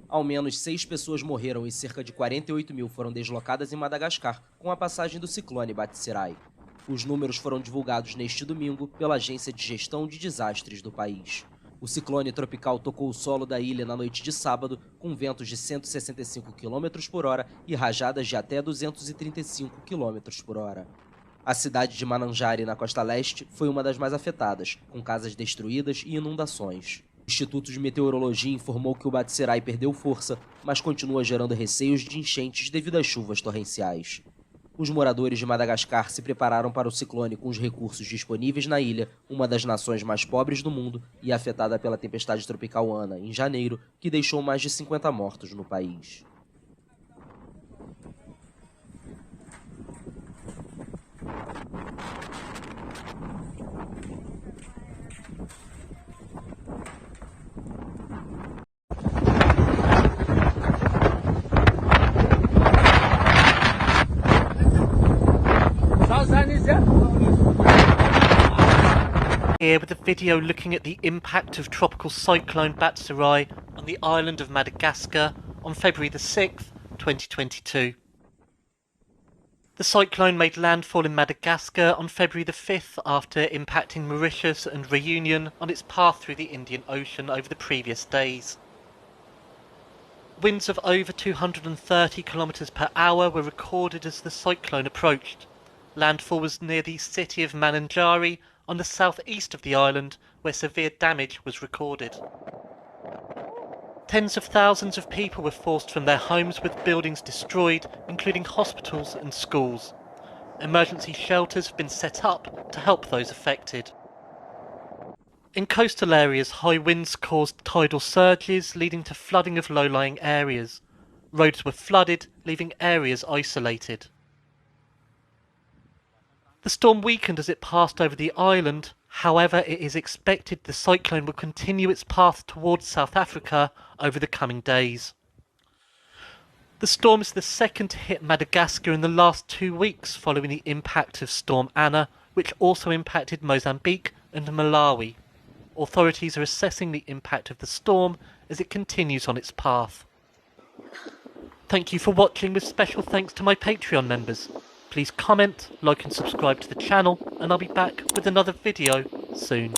Ao menos 6 pessoas morreram e cerca de 48 mil foram deslocadas em Madagascar com a passagem do ciclone Batsirai. Os números foram divulgados neste domingo pela Agência de Gestão de Desastres do país. O ciclone tropical tocou o solo da ilha na noite de sábado, com ventos de 165 km por hora e rajadas de até 235 km por hora. A cidade de Mananjari, na costa leste, foi uma das mais afetadas, com casas destruídas e inundações. O Instituto de Meteorologia informou que o Batsirai perdeu força, mas continua gerando receios de enchentes devido às chuvas torrenciais. Os moradores de Madagascar se prepararam para o ciclone com os recursos disponíveis na ilha, uma das nações mais pobres do mundo e afetada pela tempestade tropical Ana, em janeiro, que deixou mais de 50 mortos no país. Here with a video looking at the impact of tropical cyclone Batsirai on the island of Madagascar on February the 6th, 2022. The cyclone made landfall in Madagascar on February the 5th after impacting Mauritius and Reunion on its path through the Indian Ocean over the previous days. Winds of over 230 km per hour were recorded as the cyclone approached. Landfall was near the city of Mananjari on the southeast of the island, where severe damage was recorded. Tens of thousands of people were forced from their homes with buildings destroyed, including hospitals and schools. Emergency shelters have been set up to help those affected. In coastal areas, high winds caused tidal surges, leading to flooding of low-lying areas. Roads were flooded, leaving areas isolated. The storm weakened as it passed over the island. However, it is expected the cyclone will continue its path towards South Africa over the coming days. The storm is the second to hit Madagascar in the last 2 weeks following the impact of Storm Anna, which also impacted Mozambique and Malawi. Authorities are assessing the impact of the storm as it continues on its path. Thank you for watching, with special thanks to my Patreon members. Please comment, like and subscribe to the channel, and I'll be back with another video soon.